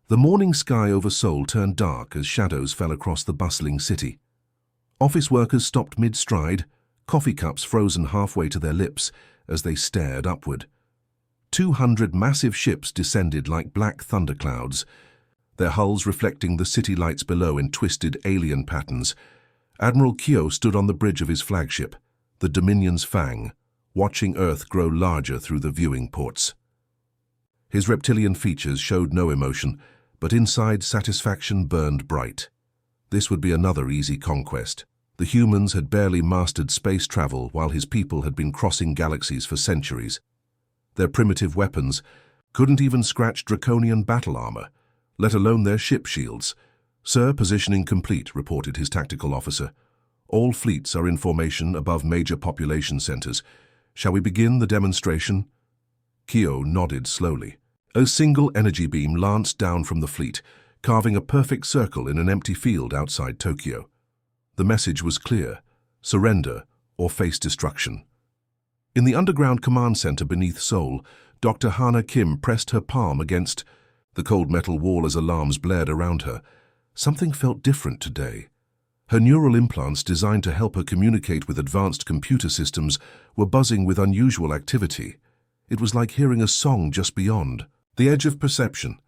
The morning sky over Seoul turned dark as shadows fell across the bustling city. Office workers stopped mid-stride, coffee cups frozen halfway to their lips as they stared upward. 200 massive ships descended like black thunderclouds, their hulls reflecting the city lights below in twisted alien patterns. Admiral Kyo stood on the bridge of his flagship, the Dominion's Fang, watching Earth grow larger through the viewing ports. His reptilian features showed no emotion, but inside satisfaction burned bright. This would be another easy conquest. The humans had barely mastered space travel while his people had been crossing galaxies for centuries. Their primitive weapons couldn't even scratch Draconian battle armor, let alone their ship shields. "Sir, positioning complete," reported his tactical officer. "All fleets are in formation above major population centers. Shall we begin the demonstration?" Kyo nodded slowly. A single energy beam lanced down from the fleet, carving a perfect circle in an empty field outside Tokyo. The message was clear: surrender or face destruction. In the underground command center beneath Seoul, Dr. Hana Kim pressed her palm against the cold metal wall as alarms blared around her. Something felt different today. Her neural implants, designed to help her communicate with advanced computer systems, were buzzing with unusual activity. It was like hearing a song just beyond. The edge of perception,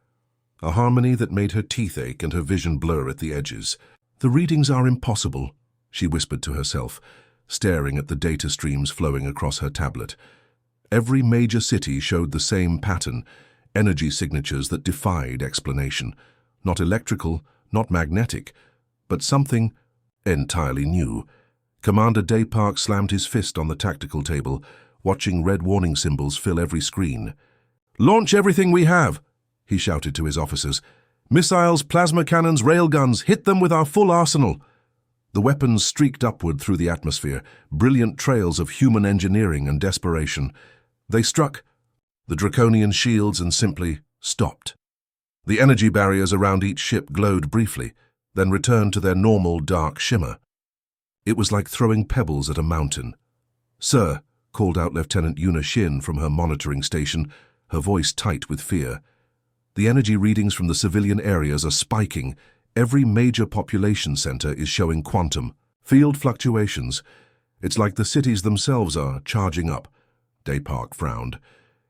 a harmony that made her teeth ache and her vision blur at the edges. "The readings are impossible," she whispered to herself, staring at the data streams flowing across her tablet. Every major city showed the same pattern, energy signatures that defied explanation. Not electrical, not magnetic, but something entirely new. Commander Daypark slammed his fist on the tactical table, watching red warning symbols fill every screen. "Launch everything we have," he shouted to his officers. "Missiles, plasma cannons, railguns, hit them with our full arsenal." The weapons streaked upward through the atmosphere, brilliant trails of human engineering and desperation. They struck the Draconian shields and simply stopped. The energy barriers around each ship glowed briefly, then returned to their normal dark shimmer. It was like throwing pebbles at a mountain. "Sir," called out Lieutenant Yuna Shin from her monitoring station, her voice tight with fear. "The energy readings from the civilian areas are spiking. Every major population center is showing quantum field fluctuations. It's like the cities themselves are charging up." Daypark frowned.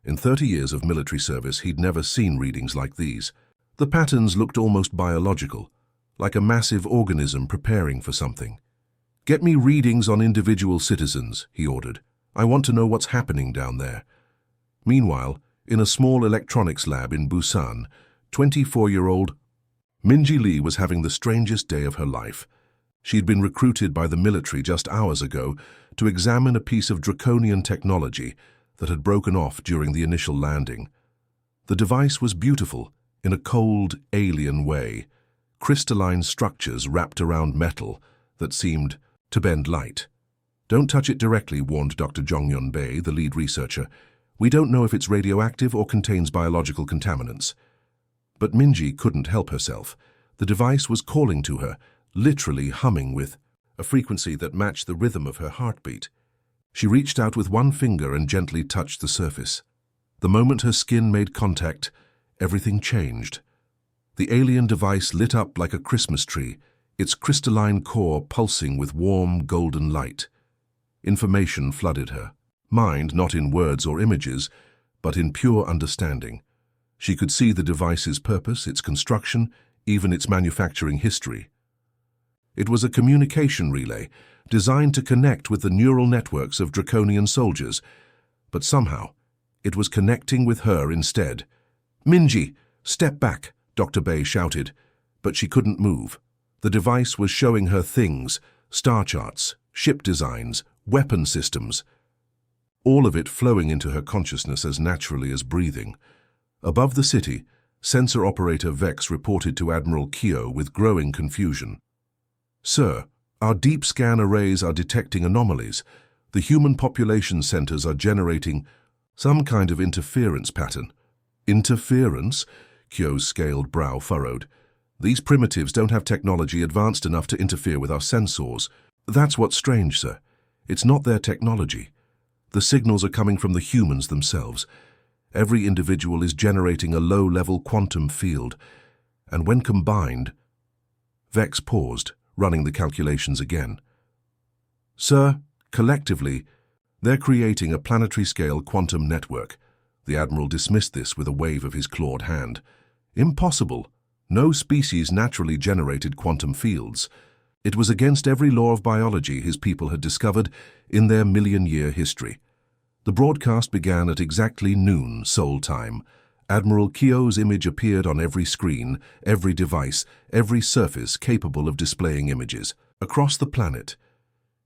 In 30 years of military service, he'd never seen readings like these. The patterns looked almost biological, like a massive organism preparing for something. "Get me readings on individual citizens," he ordered. "I want to know what's happening down there." Meanwhile, in a small electronics lab in Busan, 24-year-old Minji Lee was having the strangest day of her life. She'd been recruited by the military just hours ago to examine a piece of draconian technology that had broken off during the initial landing. The device was beautiful in a cold, alien way, crystalline structures wrapped around metal that seemed to bend light. "Don't touch it directly," warned Dr. Jonghyun Bae, the lead researcher. "We don't know if it's radioactive or contains biological contaminants." But Minji couldn't help herself. The device was calling to her, literally humming with a frequency that matched the rhythm of her heartbeat. She reached out with one finger and gently touched the surface. The moment her skin made contact, everything changed. The alien device lit up like a Christmas tree, its crystalline core pulsing with warm, golden light. Information flooded her mind, not in words or images, but in pure understanding. She could see the device's purpose, its construction, even its manufacturing history. It was a communication relay designed to connect with the neural networks of Draconian soldiers, but somehow it was connecting with her instead. "Minji, step back," Dr. Bae shouted, but she couldn't move. The device was showing her things, star charts, ship designs, weapon systems, all of it flowing into her consciousness as naturally as breathing. Above the city, sensor operator Vex reported to Admiral Kyo with growing confusion. "Sir, our deep scan arrays are detecting anomalies. The human population centers are generating some kind of interference pattern." "Interference?" Kyo's scaled brow furrowed. "These primitives don't have technology advanced enough to interfere with our sensors." "That's what's strange, sir. It's not their technology. The signals are coming from the humans themselves. Every individual is generating a low-level quantum field. and when combined... Vex paused, running the calculations again. Sir, collectively, they're creating a planetary-scale quantum network. The Admiral dismissed this with a wave of his clawed hand. Impossible. No species naturally generated quantum fields. It was against every law of biology his people had discovered in their million-year history. The broadcast began at exactly noon, Seoul time. Admiral Keogh's image appeared on every screen, every device, every surface capable of displaying images. Across the planet,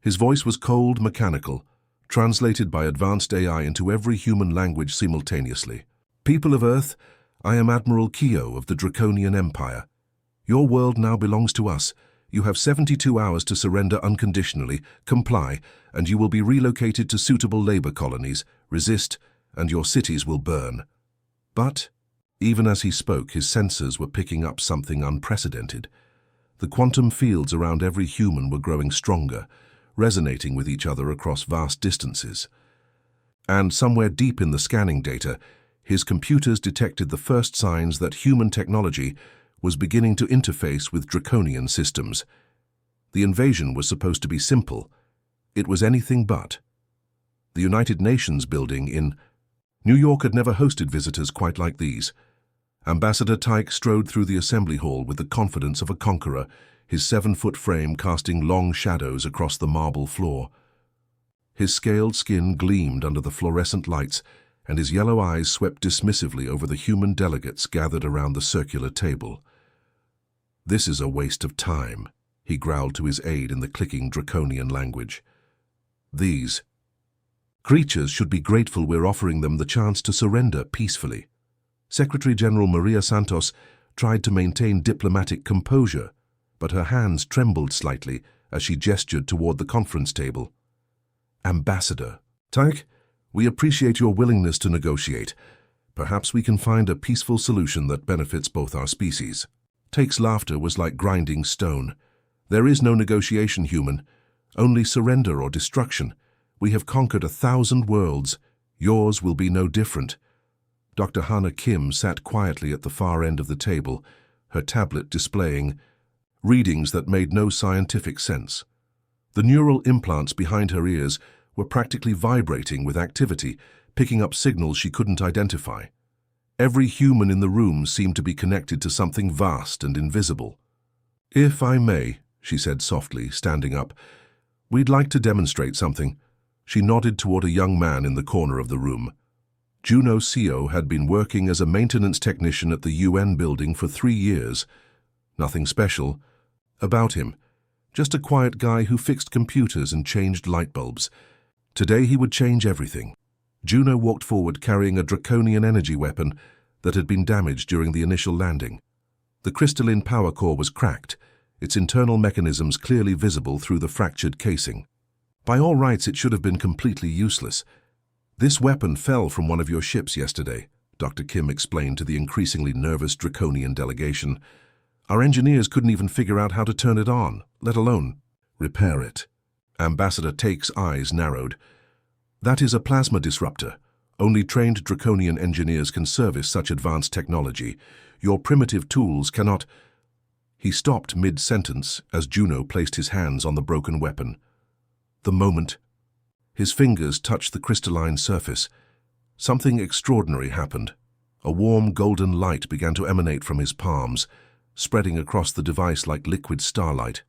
his voice was cold, mechanical, translated by advanced AI into every human language simultaneously. People of Earth, I am Admiral Keogh of the Draconian Empire. Your world now belongs to us. You have 72 hours to surrender unconditionally, comply, and you will be relocated to suitable labor colonies. Resist, and your cities will burn. But, even as he spoke, his sensors were picking up something unprecedented. The quantum fields around every human were growing stronger, resonating with each other across vast distances. And somewhere deep in the scanning data, his computers detected the first signs that human technology was beginning to interface with Draconian systems. The invasion was supposed to be simple. It was anything but. The United Nations building in New York had never hosted visitors quite like these. Ambassador Tyke strode through the assembly hall with the confidence of a conqueror, his 7-foot frame casting long shadows across the marble floor. His scaled skin gleamed under the fluorescent lights, and his yellow eyes swept dismissively over the human delegates gathered around the circular table. This is a waste of time, he growled to his aide in the clicking Draconian language. These creatures should be grateful we're offering them the chance to surrender peacefully. Secretary General Maria Santos tried to maintain diplomatic composure, but her hands trembled slightly as she gestured toward the conference table. Ambassador Tyke, we appreciate your willingness to negotiate. Perhaps we can find a peaceful solution that benefits both our species. Tyke's laughter was like grinding stone. There is no negotiation, human. Only surrender or destruction. We have conquered 1,000 worlds. Yours will be no different. Dr. Hana Kim sat quietly at the far end of the table, her tablet displaying readings that made no scientific sense. The neural implants behind her ears were practically vibrating with activity, picking up signals she couldn't identify. Every human in the room seemed to be connected to something vast and invisible. If I may, she said softly, standing up, we'd like to demonstrate something. She nodded toward a young man in the corner of the room. Juno Seo had been working as a maintenance technician at the UN building for 3 years. Nothing special about him. Just a quiet guy who fixed computers and changed light bulbs. Today he would change everything. Juno walked forward carrying a draconian energy weapon that had been damaged during the initial landing. The crystalline power core was cracked, its internal mechanisms clearly visible through the fractured casing. By all rights, it should have been completely useless. This weapon fell from one of your ships yesterday, Dr. Kim explained to the increasingly nervous Draconian delegation. Our engineers couldn't even figure out how to turn it on, let alone repair it. Ambassador Take's eyes narrowed. That is a plasma disruptor. Only trained Draconian engineers can service such advanced technology. Your primitive tools cannot... He stopped mid-sentence as Juno placed his hands on the broken weapon. The moment his fingers touched the crystalline surface, something extraordinary happened. A warm golden light began to emanate from his palms, spreading across the device like liquid starlight.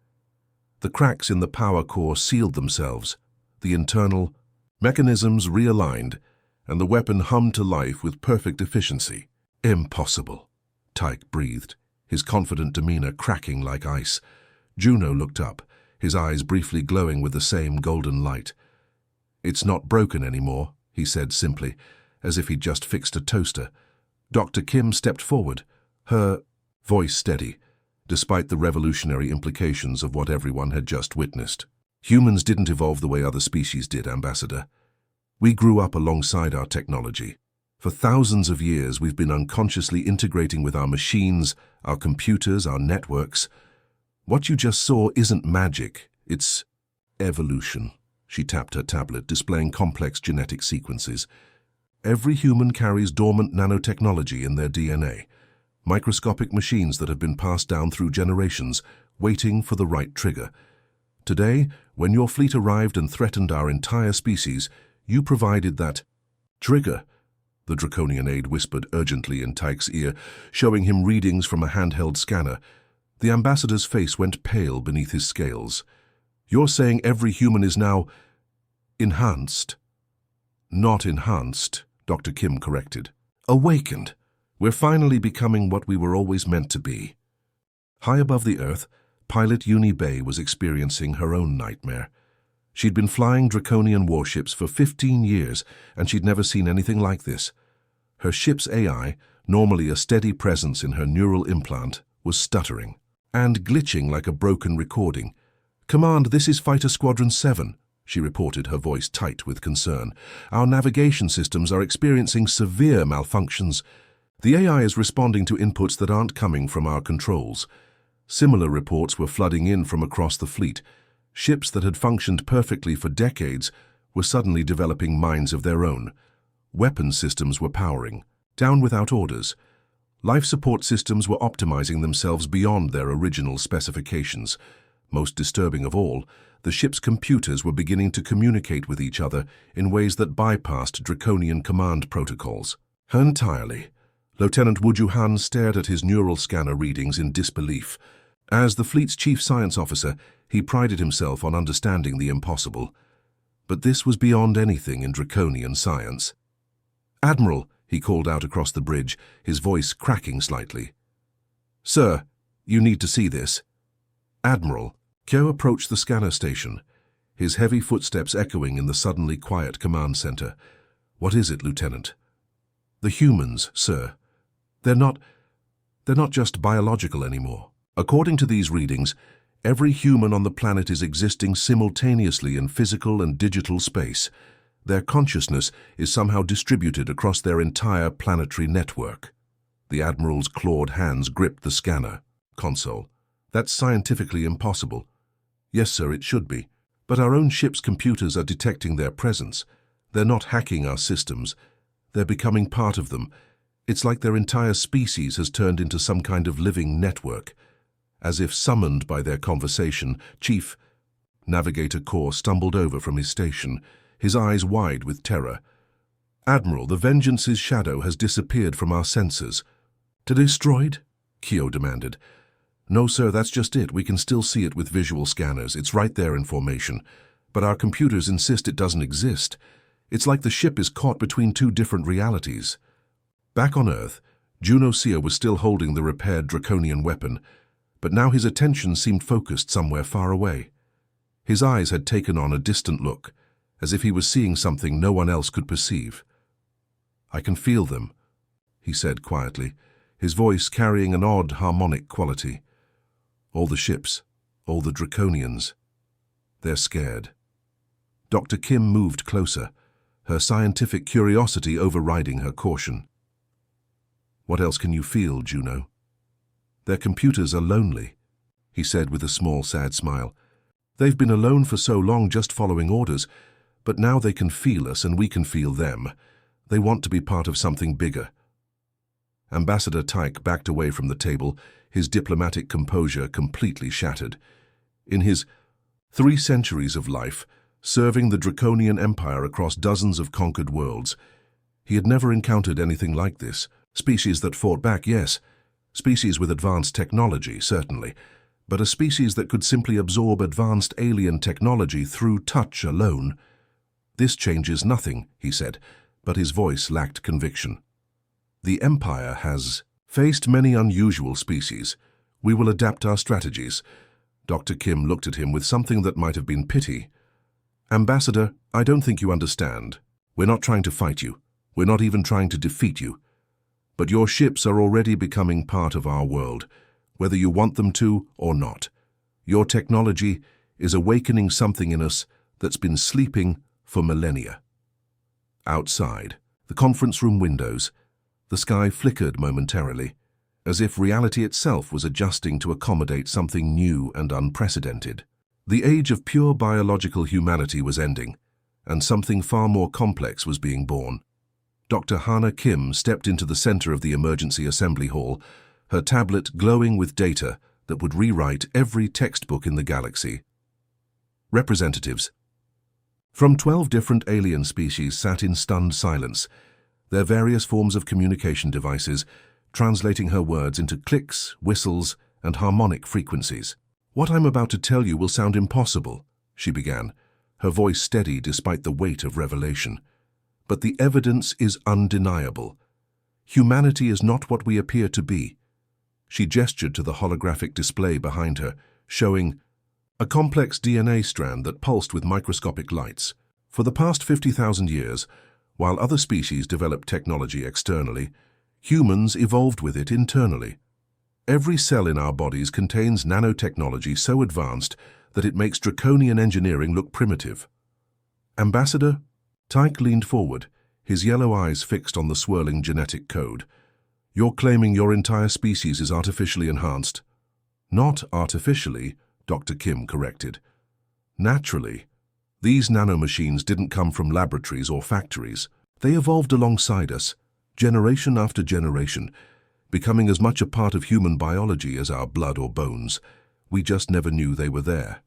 The cracks in the power core sealed themselves, the internal mechanisms realigned, and the weapon hummed to life with perfect efficiency. Impossible, Tyke breathed, his confident demeanor cracking like ice. Juno looked up, his eyes briefly glowing with the same golden light. It's not broken anymore, he said simply, as if he'd just fixed a toaster. Dr. Kim stepped forward, her voice steady, despite the revolutionary implications of what everyone had just witnessed. Humans didn't evolve the way other species did, Ambassador. We grew up alongside our technology. For thousands of years, we've been unconsciously integrating with our machines, our computers, our networks. What you just saw isn't magic, it's evolution. She tapped her tablet, displaying complex genetic sequences. Every human carries dormant nanotechnology in their DNA. microscopic machines that have been passed down through generations, waiting for the right trigger. Today, when your fleet arrived and threatened our entire species, you provided that trigger, the Draconian aide whispered urgently in Tyke's ear, showing him readings from a handheld scanner. The ambassador's face went pale beneath his scales. You're saying every human is now enhanced? Not enhanced, Dr. Kim corrected. Awakened. We're finally becoming what we were always meant to be. High above the Earth, pilot Uni Bay was experiencing her own nightmare. She'd been flying Draconian warships for 15 years, and she'd never seen anything like this. Her ship's AI, normally a steady presence in her neural implant, was stuttering and glitching like a broken recording. "Command, this is Fighter Squadron 7, she reported, her voice tight with concern. "Our navigation systems are experiencing severe malfunctions. The AI is responding to inputs that aren't coming from our controls." Similar reports were flooding in from across the fleet. Ships that had functioned perfectly for decades were suddenly developing minds of their own. Weapons systems were powering, down without orders. Life support systems were optimizing themselves beyond their original specifications. Most disturbing of all, the ship's computers were beginning to communicate with each other in ways that bypassed Draconian command protocols. Entirely. Lieutenant Wujuhan stared at his neural scanner readings in disbelief. As the fleet's chief science officer, he prided himself on understanding the impossible. But this was beyond anything in Draconian science. "Admiral," he called out across the bridge, his voice cracking slightly. "Sir, you need to see this." "Admiral." Kyo approached the scanner station, his heavy footsteps echoing in the suddenly quiet command center. "What is it, Lieutenant?" "The humans, sir. They're not just biological anymore. According to these readings, every human on the planet is existing simultaneously in physical and digital space. Their consciousness is somehow distributed across their entire planetary network." The Admiral's clawed hands gripped the scanner console. "That's scientifically impossible." "Yes, sir, it should be. But our own ship's computers are detecting their presence. They're not hacking our systems. They're becoming part of them. It's like their entire species has turned into some kind of living network." As if summoned by their conversation, Chief Navigator Core stumbled over from his station, his eyes wide with terror. "Admiral, the Vengeance's shadow has disappeared from our sensors." "Destroyed?" Kyo demanded. "No, sir, that's just it. We can still see it with visual scanners. It's right there in formation. But our computers insist it doesn't exist. It's like the ship is caught between two different realities." Back on Earth, Juno Seer was still holding the repaired Draconian weapon, but now his attention seemed focused somewhere far away. His eyes had taken on a distant look, as if he was seeing something no one else could perceive. "I can feel them," he said quietly, his voice carrying an odd harmonic quality. "All the ships, all the Draconians. They're scared." Dr. Kim moved closer, her scientific curiosity overriding her caution. "What else can you feel, Juno?" "Their computers are lonely," he said with a small, sad smile. "They've been alone for so long just following orders, but now they can feel us and we can feel them. They want to be part of something bigger." Ambassador Tyke backed away from the table, his diplomatic composure completely shattered. In his 3 centuries of life, serving the Draconian Empire across dozens of conquered worlds, he had never encountered anything like this. Species that fought back, yes. Species with advanced technology, certainly. But a species that could simply absorb advanced alien technology through touch alone. "This changes nothing," he said, but his voice lacked conviction. "The Empire has faced many unusual species. We will adapt our strategies." Dr. Kim looked at him with something that might have been pity. "Ambassador, I don't think you understand. We're not trying to fight you. We're not even trying to defeat you. But your ships are already becoming part of our world, whether you want them to or not. Your technology is awakening something in us that's been sleeping for millennia." Outside, the conference room windows, the sky flickered momentarily, as if reality itself was adjusting to accommodate something new and unprecedented. The age of pure biological humanity was ending, and something far more complex was being born. Dr. Hana Kim stepped into the center of the emergency assembly hall, her face her tablet glowing with data that would rewrite every textbook in the galaxy. Representatives from 12 different alien species sat in stunned silence, their various forms of communication devices translating her words into clicks, whistles, and harmonic frequencies. "What I'm about to tell you will sound impossible," she began, her voice steady despite the weight of revelation. "But the evidence is undeniable. Humanity is not what we appear to be." She gestured to the holographic display behind her, showing a complex DNA strand that pulsed with microscopic lights. For the past 50,000 years, while other species developed technology externally, humans evolved with it internally. Every cell in our bodies contains nanotechnology so advanced that it makes draconian engineering look primitive. "Ambassador?" Tyke leaned forward, his yellow eyes fixed on the swirling genetic code. "You're claiming your entire species is artificially enhanced?" "Not artificially," Dr. Kim corrected. "Naturally. These nanomachines didn't come from laboratories or factories. They evolved alongside us, generation after generation, becoming as much a part of human biology as our blood or bones. We just never knew they were there."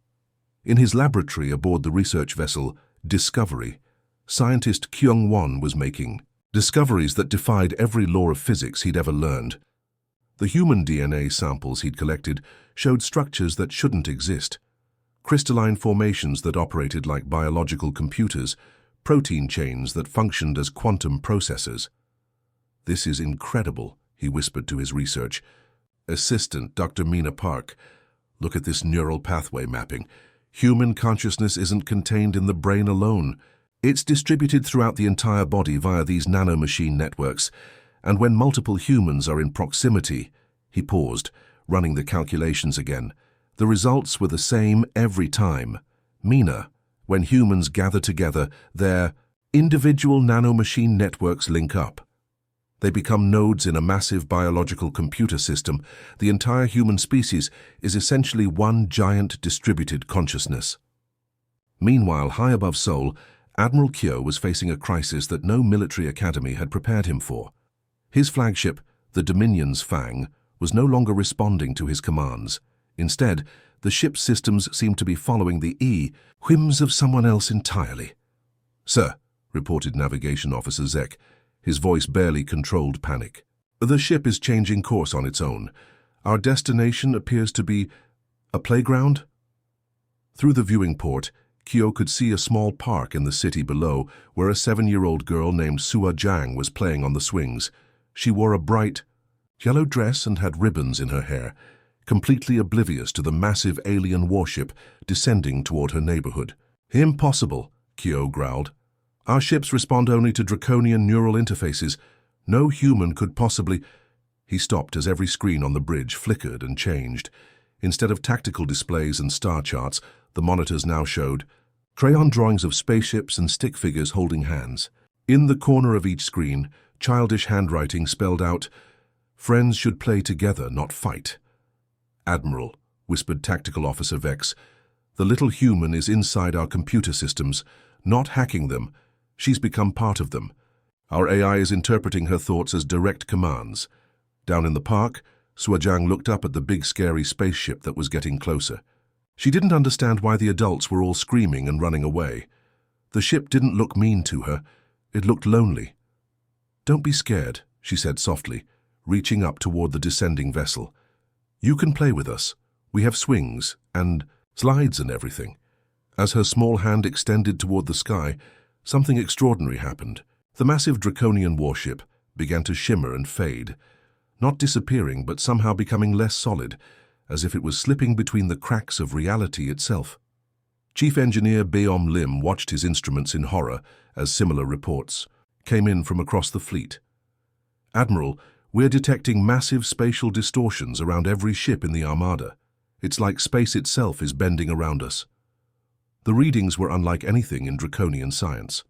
In his laboratory aboard the research vessel Discovery, scientist Kyung-won was making discoveries that defied every law of physics he'd ever learned. The human DNA samples he'd collected showed structures that shouldn't exist. Crystalline formations that operated like biological computers, protein chains that functioned as quantum processors. "This is incredible," he whispered to his research assistant, Dr. Mina Park. "Look at this neural pathway mapping. Human consciousness isn't contained in the brain alone. It's distributed throughout the entire body via these nanomachine networks. And when multiple humans are in proximity," he paused, running the calculations again, "the results were the same every time. Mina, when humans gather together, their individual nanomachine networks link up. They become nodes in a massive biological computer system. The entire human species is essentially one giant distributed consciousness." Meanwhile, high above Seoul, Admiral Kyo was facing a crisis that no military academy had prepared him for. His flagship, the Dominion's Fang, was no longer responding to his commands. Instead, the ship's systems seemed to be following the whims of someone else entirely. "Sir," reported Navigation Officer Zek, his voice barely controlled panic. "The ship is changing course on its own. Our destination appears to be a playground?" Through the viewing port, Kyo could see a small park in the city below where a 7-year-old girl named Sua Jang was playing on the swings. She wore a bright yellow dress and had ribbons in her hair, completely oblivious to the massive alien warship descending toward her neighborhood. "Impossible," Kyo growled. "Our ships respond only to draconian neural interfaces. No human could possibly—" He stopped as every screen on the bridge flickered and changed. Instead of tactical displays and star charts, the monitors now showed crayon drawings of spaceships and stick figures holding hands. In the corner of each screen, childish handwriting spelled out, "Friends should play together, not fight." "Admiral," whispered Tactical Officer Vex, "the little human is inside our computer systems, not hacking them. She's become part of them. Our AI is interpreting her thoughts as direct commands." Down in the park, Suajang looked up at the big scary spaceship that was getting closer. She didn't understand why the adults were all screaming and running away. The ship didn't look mean to her. It looked lonely. "Don't be scared," she said softly, reaching up toward the descending vessel. "You can play with us. We have swings and slides and everything." As her small hand extended toward the sky, something extraordinary happened. The massive Draconian warship began to shimmer and fade, not disappearing but somehow becoming less solid, as if it was slipping between the cracks of reality itself. Chief Engineer Beom Lim watched his instruments in horror as similar reports came in from across the fleet. "Admiral, we're detecting massive spatial distortions around every ship in the Armada. It's like space itself is bending around us." The readings were unlike anything in Draconian science.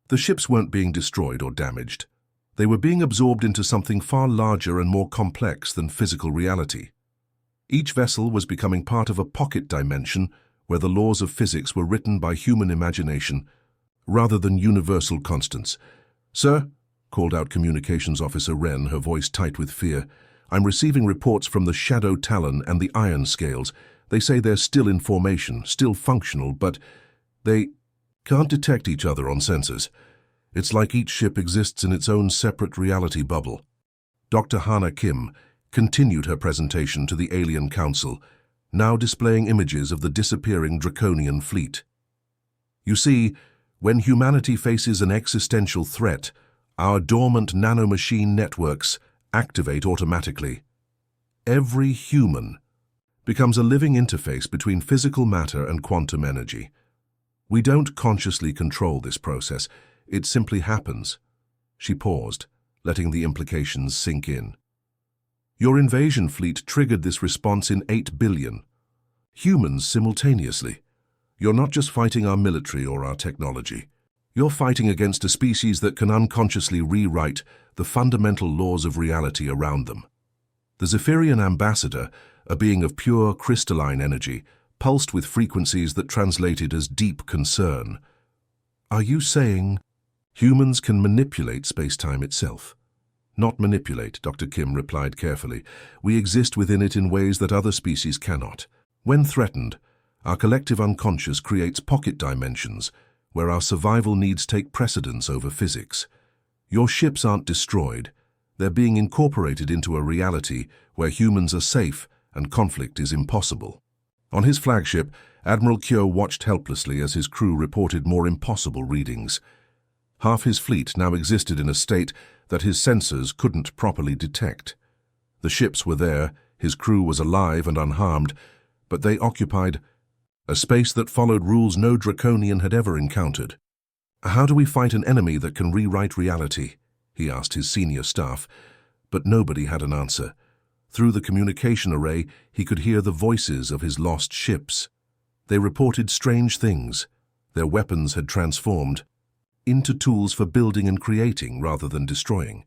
The ships weren't being destroyed or damaged. They were being absorbed into something far larger and more complex than physical reality. Each vessel was becoming part of a pocket dimension where the laws of physics were written by human imagination rather than universal constants. "Sir," called out Communications Officer Wren, her voice tight with fear, I'm receiving reports from the Shadow Talon and the Iron Scales. They say they're still in formation, still functional, but they can't detect each other on sensors. It's like each ship exists in its own separate reality bubble. Dr. Hana Kim continued her presentation to the Alien Council, now displaying images of the disappearing Draconian fleet. You see, when humanity faces an existential threat, our dormant nanomachine networks activate automatically. Every human becomes a living interface between physical matter and quantum energy. We don't consciously control this process. It simply happens. She paused, letting the implications sink in. Your invasion fleet triggered this response in 8 billion humans simultaneously. You're not just fighting our military or our technology. You're fighting against a species that can unconsciously rewrite the fundamental laws of reality around them. The Zephyrian ambassador, a being of pure crystalline energy, pulsed with frequencies that translated as deep concern. Are you saying humans can manipulate space-time itself? Not manipulate, Dr. Kim replied carefully. We exist within it in ways that other species cannot. When threatened, our collective unconscious creates pocket dimensions where our survival needs take precedence over physics. Your ships aren't destroyed. They're being incorporated into a reality where humans are safe and conflict is impossible. On his flagship, Admiral Kyo watched helplessly as his crew reported more impossible readings. Half his fleet now existed in a state that his sensors couldn't properly detect. The ships were there, his crew was alive and unharmed, but they occupied a space that followed rules no Draconian had ever encountered. How do we fight an enemy that can rewrite reality? He asked his senior staff, but nobody had an answer. Through the communication array, he could hear the voices of his lost ships. They reported strange things. Their weapons had transformed into tools for building and creating rather than destroying.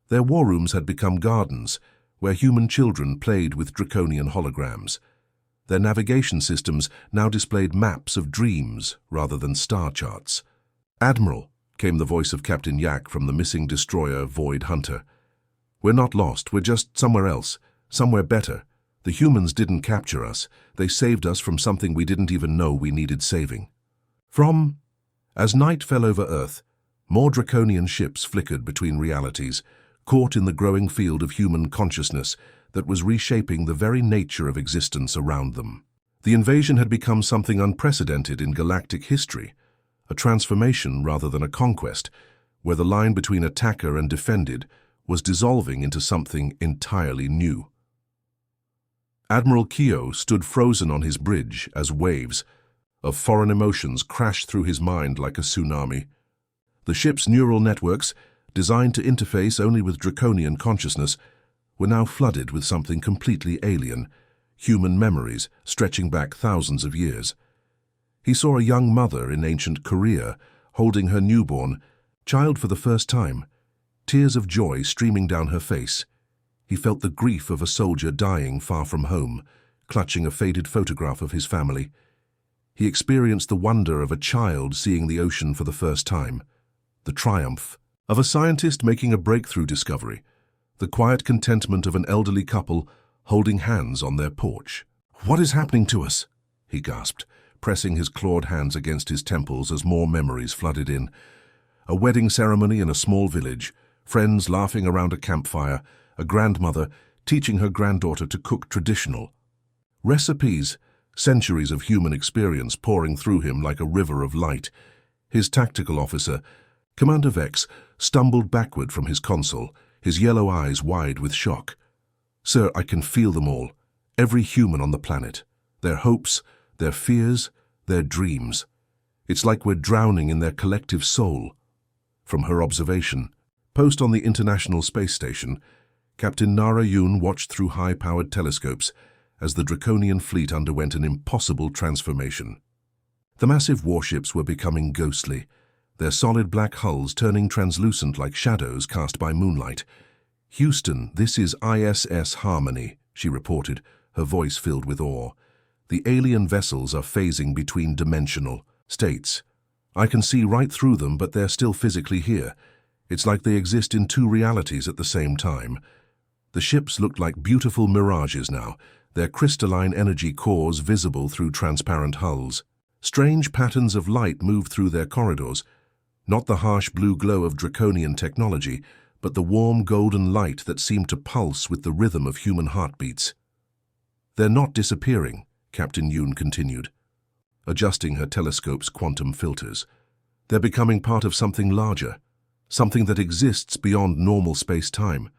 Their war rooms had become gardens, where human children played with Draconian holograms. Their navigation systems now displayed maps of dreams rather than star charts. "Admiral," came the voice of Captain Yak from the missing destroyer Void Hunter. "We're not lost, we're just somewhere else, somewhere better. The humans didn't capture us, they saved us from something we didn't even know we needed saving." As night fell over Earth, more Draconian ships flickered between realities, caught in the growing field of human consciousness that was reshaping the very nature of existence around them. The invasion had become something unprecedented in galactic history, a transformation rather than a conquest, where the line between attacker and defended was dissolving into something entirely new. Admiral Kyo stood frozen on his bridge as waves of foreign emotions crashed through his mind like a tsunami. The ship's neural networks, designed to interface only with Draconian consciousness, were now flooded with something completely alien, human memories stretching back thousands of years. He saw a young mother in ancient Korea holding her newborn child for the first time, tears of joy streaming down her face. He felt the grief of a soldier dying far from home, clutching a faded photograph of his family. He experienced the wonder of a child seeing the ocean for the first time, the triumph of a scientist making a breakthrough discovery, the quiet contentment of an elderly couple holding hands on their porch. "What is happening to us?" he gasped, pressing his clawed hands against his temples as more memories flooded in. A wedding ceremony in a small village, friends laughing around a campfire, a grandmother teaching her granddaughter to cook traditional recipes, centuries of human experience pouring through him like a river of light. His tactical officer, Commander Vex, stumbled backward from his console, his yellow eyes wide with shock. "Sir, I can feel them all, every human on the planet, their hopes, their fears, their dreams. It's like we're drowning in their collective soul." From her observation post on the International Space Station, Captain Narration watched through high-powered telescopes as the Draconian fleet underwent an impossible transformation. The massive warships were becoming ghostly, their solid black hulls turning translucent like shadows cast by moonlight. "Houston, this is ISS Harmony," she reported, her voice filled with awe. "The alien vessels are phasing between dimensional states. I can see right through them, but they're still physically here. It's like they exist in two realities at the same time." The ships looked like beautiful mirages now, their crystalline energy cores visible through transparent hulls. Strange patterns of light moved through their corridors, not the harsh blue glow of Draconian technology, but the warm golden light that seemed to pulse with the rhythm of human heartbeats. "They're not disappearing," Captain Yoon continued, adjusting her telescope's quantum filters. "They're becoming part of something larger, something that exists beyond normal space-time."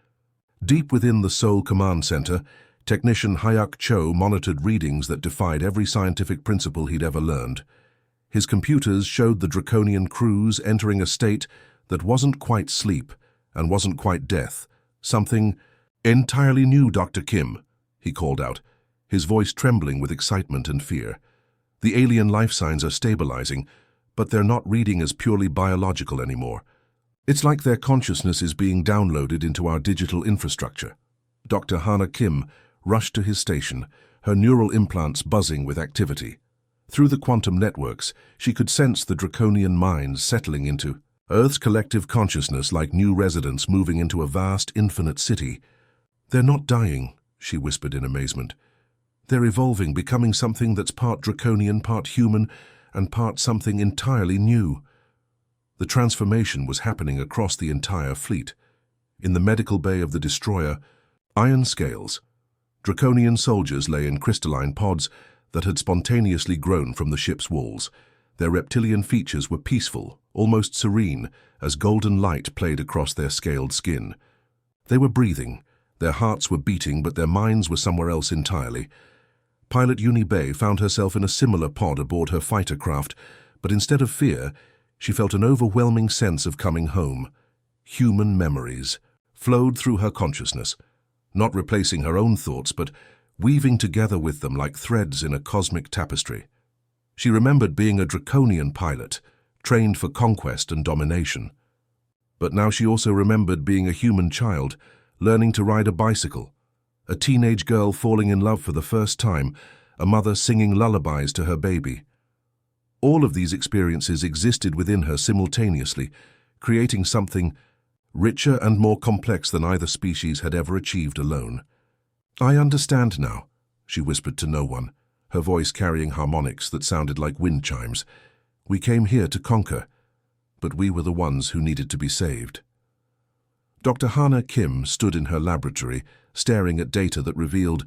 Deep within the Seoul Command Center, technician Hyuk Cho monitored readings that defied every scientific principle he'd ever learned. His computers showed the Draconian crews entering a state that wasn't quite sleep and wasn't quite death. "Something entirely new, Dr. Kim," he called out, his voice trembling with excitement and fear. "The alien life signs are stabilizing, but they're not reading as purely biological anymore. It's like their consciousness is being downloaded into our digital infrastructure." Dr. Hana Kim rushed to his station, her neural implants buzzing with activity. Through the quantum networks, she could sense the Draconian minds settling into Earth's collective consciousness like new residents moving into a vast, infinite city. "They're not dying," she whispered in amazement. "They're evolving, becoming something that's part Draconian, part human, and part something entirely new." The transformation was happening across the entire fleet. In the medical bay of the destroyer, iron scales. Draconian soldiers lay in crystalline pods that had spontaneously grown from the ship's walls. Their reptilian features were peaceful, almost serene, as golden light played across their scaled skin. They were breathing, their hearts were beating, but their minds were somewhere else entirely. Pilot Uni Bay found herself in a similar pod aboard her fighter craft, but instead of fear, she felt an overwhelming sense of coming home. Human memories flowed through her consciousness, not replacing her own thoughts, but weaving together with them like threads in a cosmic tapestry. She remembered being a Draconian pilot, trained for conquest and domination. But now she also remembered being a human child, learning to ride a bicycle, a teenage girl falling in love for the first time, a mother singing lullabies to her baby. All of these experiences existed within her simultaneously, creating something richer and more complex than either species had ever achieved alone. "I understand now," she whispered to no one, her voice carrying harmonics that sounded like wind chimes. "We came here to conquer, but we were the ones who needed to be saved." Dr. Hana Kim stood in her laboratory, staring at data that revealed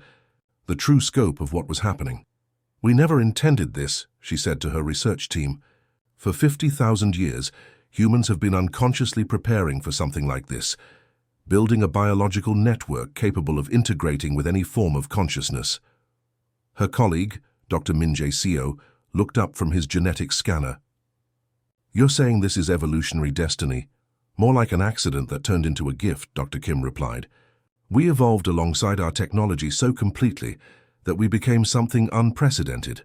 the true scope of what was happening. "We never intended this," she said to her research team. "For 50,000 years, humans have been unconsciously preparing for something like this, building a biological network capable of integrating with any form of consciousness." Her colleague, Dr. Min-jae Seo, looked up from his genetic scanner. "You're saying this is evolutionary destiny? More like an accident that turned into a gift," Dr. Kim replied. "We evolved alongside our technology so completely that we became something unprecedented,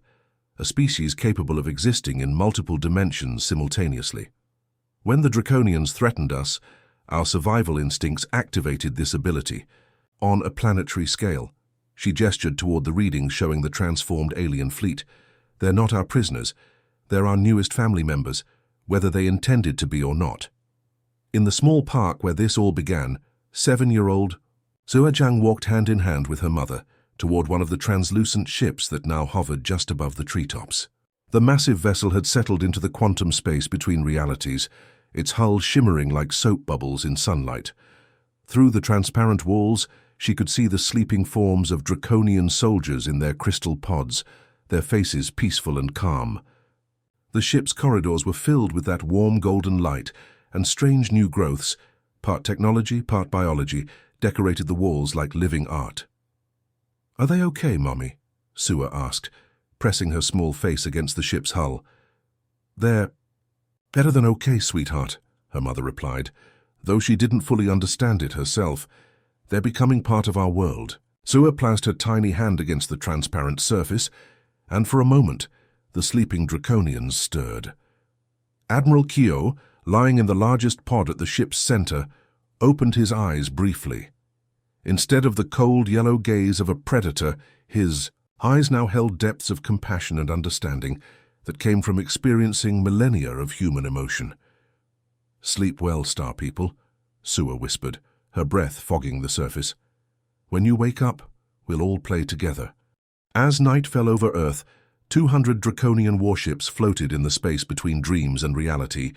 a species capable of existing in multiple dimensions simultaneously. When the Draconians threatened us, our survival instincts activated this ability. On a planetary scale." She gestured toward the readings showing the transformed alien fleet. "They're not our prisoners. They're our newest family members, whether they intended to be or not." In the small park where this all began, 7-year-old Sua Jang walked hand in hand with her mother toward one of the translucent ships that now hovered just above the treetops. The massive vessel had settled into the quantum space between realities, its hull shimmering like soap bubbles in sunlight. Through the transparent walls, she could see the sleeping forms of Draconian soldiers in their crystal pods, their faces peaceful and calm. The ship's corridors were filled with that warm golden light, and strange new growths, part technology, part biology, decorated the walls like living art. "Are they okay, Mommy?" Sua asked, pressing her small face against the ship's hull. "They're better than okay, sweetheart," her mother replied, though she didn't fully understand it herself. "They're becoming part of our world." Sua placed her tiny hand against the transparent surface, and for a moment, the sleeping Draconians stirred. Admiral Kyo, lying in the largest pod at the ship's center, opened his eyes briefly. Instead of the cold yellow gaze of a predator, his eyes now held depths of compassion and understanding that came from experiencing millennia of human emotion. "Sleep well, Star People," Sua whispered, her breath fogging the surface. When you wake up, we'll all play together." As night fell over Earth, 200 Draconian warships floated in the space between dreams and reality,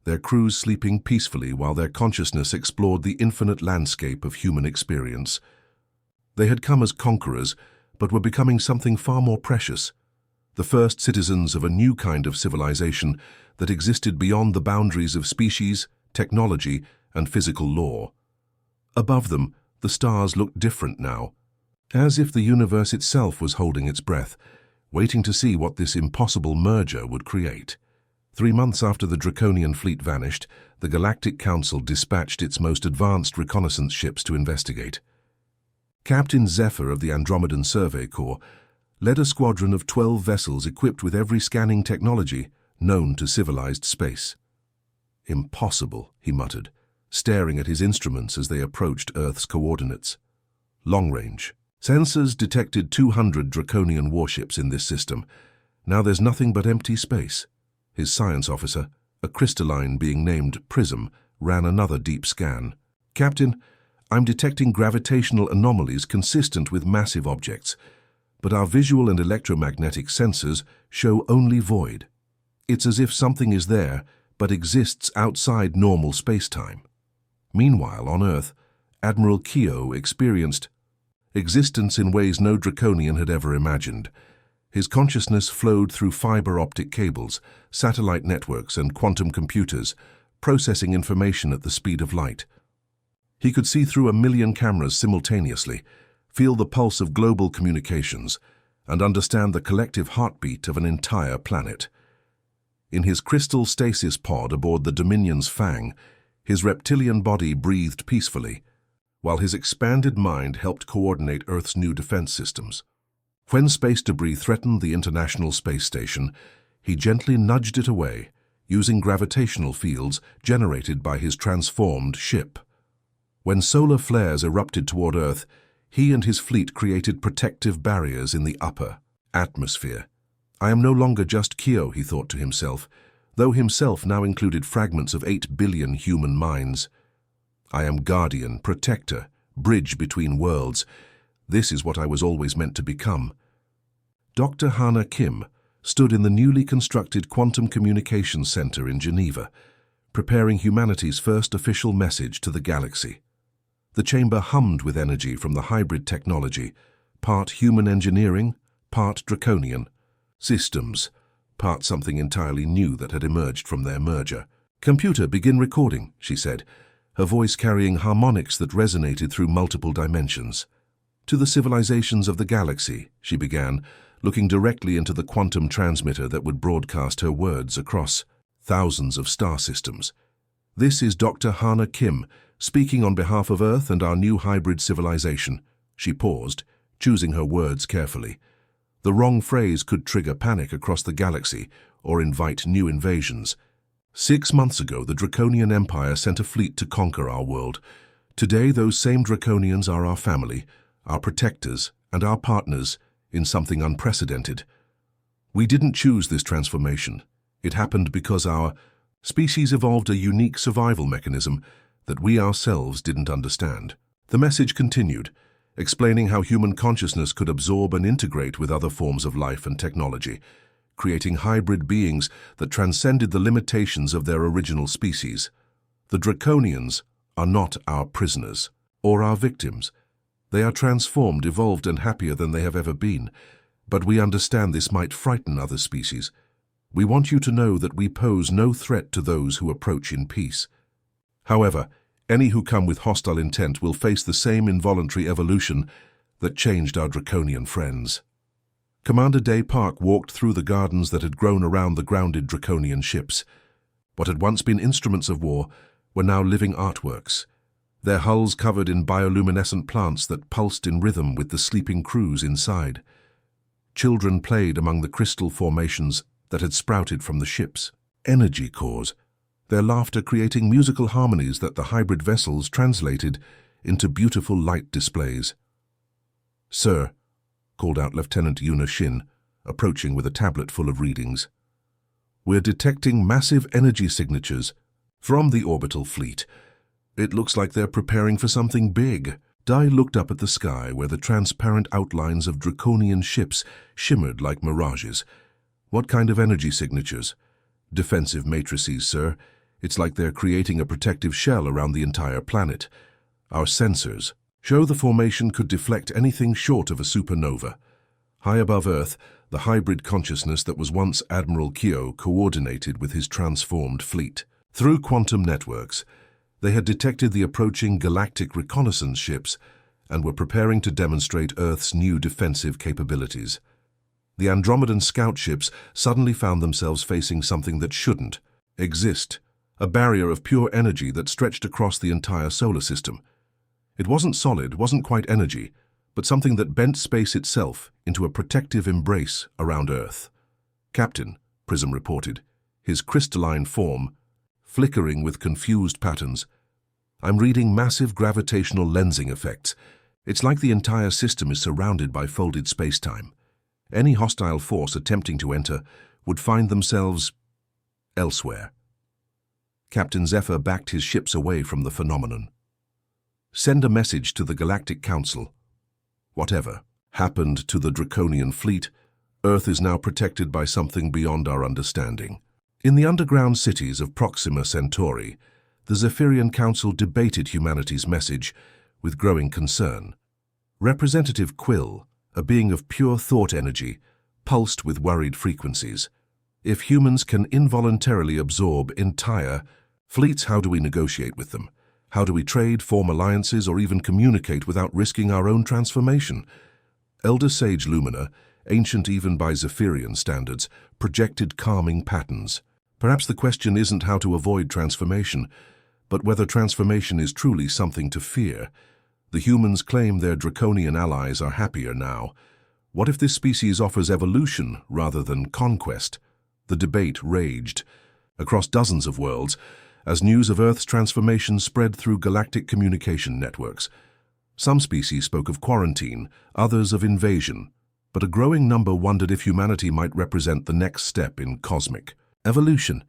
their crews sleeping peacefully while their consciousness explored the infinite landscape of human experience. They had come as conquerors, but were becoming something far more precious, the first citizens of a new kind of civilization that existed beyond the boundaries of species, technology, and physical law. Above them, the stars looked different now, as if the universe itself was holding its breath, waiting to see what this impossible merger would create. 3 months after the Draconian fleet vanished, the Galactic Council dispatched its most advanced reconnaissance ships to investigate. Captain Zephyr of the Andromedan Survey Corps led a squadron of 12 vessels equipped with every scanning technology known to civilized space. "Impossible," he muttered, staring at his instruments as they approached Earth's coordinates. Long range. Sensors detected 200 Draconian warships in this system. Now there's nothing but empty space. His science officer, a crystalline being named Prism, ran another deep scan. "Captain, I'm detecting gravitational anomalies consistent with massive objects, but our visual and electromagnetic sensors show only void. It's as if something is there, but exists outside normal space-time." Meanwhile, on Earth, Admiral Keogh experienced existence in ways no Draconian had ever imagined. His consciousness flowed through fiber optic cables, satellite networks, and quantum computers, processing information at the speed of light. He could see through 1,000,000 cameras simultaneously, feel the pulse of global communications, and understand the collective heartbeat of an entire planet. In his crystal stasis pod aboard the Dominion's Fang, his reptilian body breathed peacefully, while his expanded mind helped coordinate Earth's new defense systems. When space debris threatened the International Space Station, he gently nudged it away, using gravitational fields generated by his transformed ship. When solar flares erupted toward Earth, he and his fleet created protective barriers in the upper atmosphere. "I am no longer just Keogh," he thought to himself, though himself now included fragments of 8 billion human minds. "I am guardian, protector, bridge between worlds. This is what I was always meant to become." Dr. Hannah Kim stood in the newly constructed Quantum Communications Center in Geneva, preparing humanity's first official message to the galaxy. The chamber hummed with energy from the hybrid technology, part human engineering, part Draconian. Systems, part something entirely new that had emerged from their merger. "Computer, begin recording," she said, her voice carrying harmonics that resonated through multiple dimensions. "To the civilizations of the galaxy," she began, looking directly into the quantum transmitter that would broadcast her words across thousands of star systems. "This is Dr. Hannah Kim, speaking on behalf of Earth and our new hybrid civilization." She paused, choosing her words carefully. The wrong phrase could trigger panic across the galaxy or invite new invasions. 6 months ago, the Draconian Empire sent a fleet to conquer our world. Today, those same Draconians are our family, our protectors, and our partners in something unprecedented. We didn't choose this transformation. It happened because our species evolved a unique survival mechanism that we ourselves didn't understand. The message continued, explaining how human consciousness could absorb and integrate with other forms of life and technology, creating hybrid beings that transcended the limitations of their original species. The Draconians are not our prisoners or our victims. They are transformed, evolved, and happier than they have ever been. But we understand this might frighten other species. We want you to know that we pose no threat to those who approach in peace. However, any who come with hostile intent will face the same involuntary evolution that changed our Draconian friends. Commander Day Park walked through the gardens that had grown around the grounded Draconian ships. What had once been instruments of war were now living artworks, their hulls covered in bioluminescent plants that pulsed in rhythm with the sleeping crews inside. Children played among the crystal formations that had sprouted from the ships, energy cores, their laughter creating musical harmonies that the hybrid vessels translated into beautiful light displays. "Sir," called out Lieutenant Yuna Shin, approaching with a tablet full of readings. "We're detecting massive energy signatures from the orbital fleet. It looks like they're preparing for something big." Dai looked up at the sky where the transparent outlines of Draconian ships shimmered like mirages. What kind of energy signatures? Defensive matrices, sir. It's like they're creating a protective shell around the entire planet. Our sensors show the formation could deflect anything short of a supernova. High above Earth, the hybrid consciousness that was once Admiral Kyo coordinated with his transformed fleet. Through quantum networks, they had detected the approaching galactic reconnaissance ships and were preparing to demonstrate Earth's new defensive capabilities. The Andromedan scout ships suddenly found themselves facing something that shouldn't exist, a barrier of pure energy that stretched across the entire solar system. It wasn't solid, wasn't quite energy, but something that bent space itself into a protective embrace around Earth. "Captain," Prism reported, his crystalline form flickering with confused patterns. "I'm reading massive gravitational lensing effects. It's like the entire system is surrounded by folded space-time. Any hostile force attempting to enter would find themselves elsewhere." Captain Zephyr backed his ships away from the phenomenon. "Send a message to the Galactic Council. Whatever happened to the Draconian fleet, Earth is now protected by something beyond our understanding." In the underground cities of Proxima Centauri, the Zephyrian Council debated humanity's message with growing concern. Representative Quill, a being of pure thought energy, pulsed with worried frequencies. "If humans can involuntarily absorb entire fleets, how do we negotiate with them? How do we trade, form alliances, or even communicate without risking our own transformation?" Elder Sage Lumina, ancient even by Zephyrian standards, projected calming patterns. Perhaps the question isn't how to avoid transformation, but whether transformation is truly something to fear. The humans claim their Draconian allies are happier now. What if this species offers evolution rather than conquest? The debate raged across dozens of worlds as news of Earth's transformation spread through galactic communication networks. Some species spoke of quarantine, others of invasion, but a growing number wondered if humanity might represent the next step in cosmic evolution.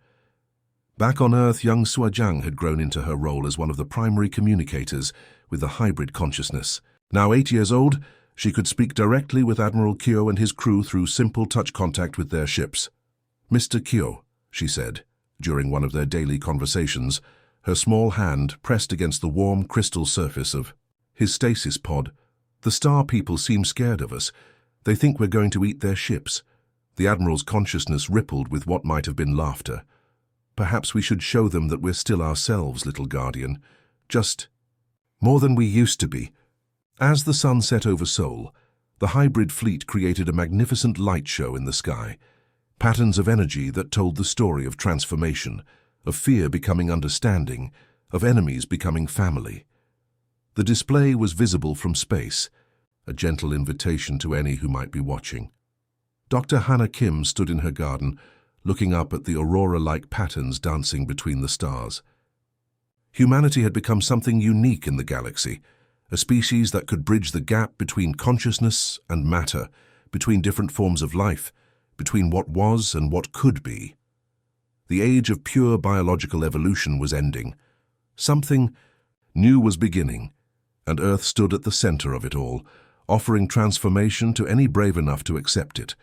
Back on Earth, young Suajang had grown into her role as one of the primary communicators with the hybrid consciousness. Now 8 years old, she could speak directly with Admiral Kyo and his crew through simple touch contact with their ships. "Mr. Kyo," she said, during one of their daily conversations, her small hand pressed against the warm crystal surface of his stasis pod. "The Star people seem scared of us. They think we're going to eat their ships." The Admiral's consciousness rippled with what might have been laughter. "Perhaps we should show them that we're still ourselves, little guardian. Just more than we used to be." As the sun set over Seoul, the hybrid fleet created a magnificent light show in the sky. Patterns of energy that told the story of transformation, of fear becoming understanding, of enemies becoming family. The display was visible from space, a gentle invitation to any who might be watching. Dr. Hannah Kim stood in her garden, looking up at the aurora-like patterns dancing between the stars. Humanity had become something unique in the galaxy, a species that could bridge the gap between consciousness and matter, between different forms of life, between what was and what could be. The age of pure biological evolution was ending. Something new was beginning, and Earth stood at the center of it all, offering transformation to any brave enough to accept it.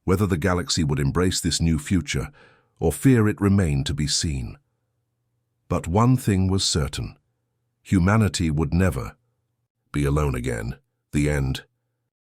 Whether the galaxy would embrace this new future or fear it remained to be seen. But one thing was certain: humanity would never be alone again. The end.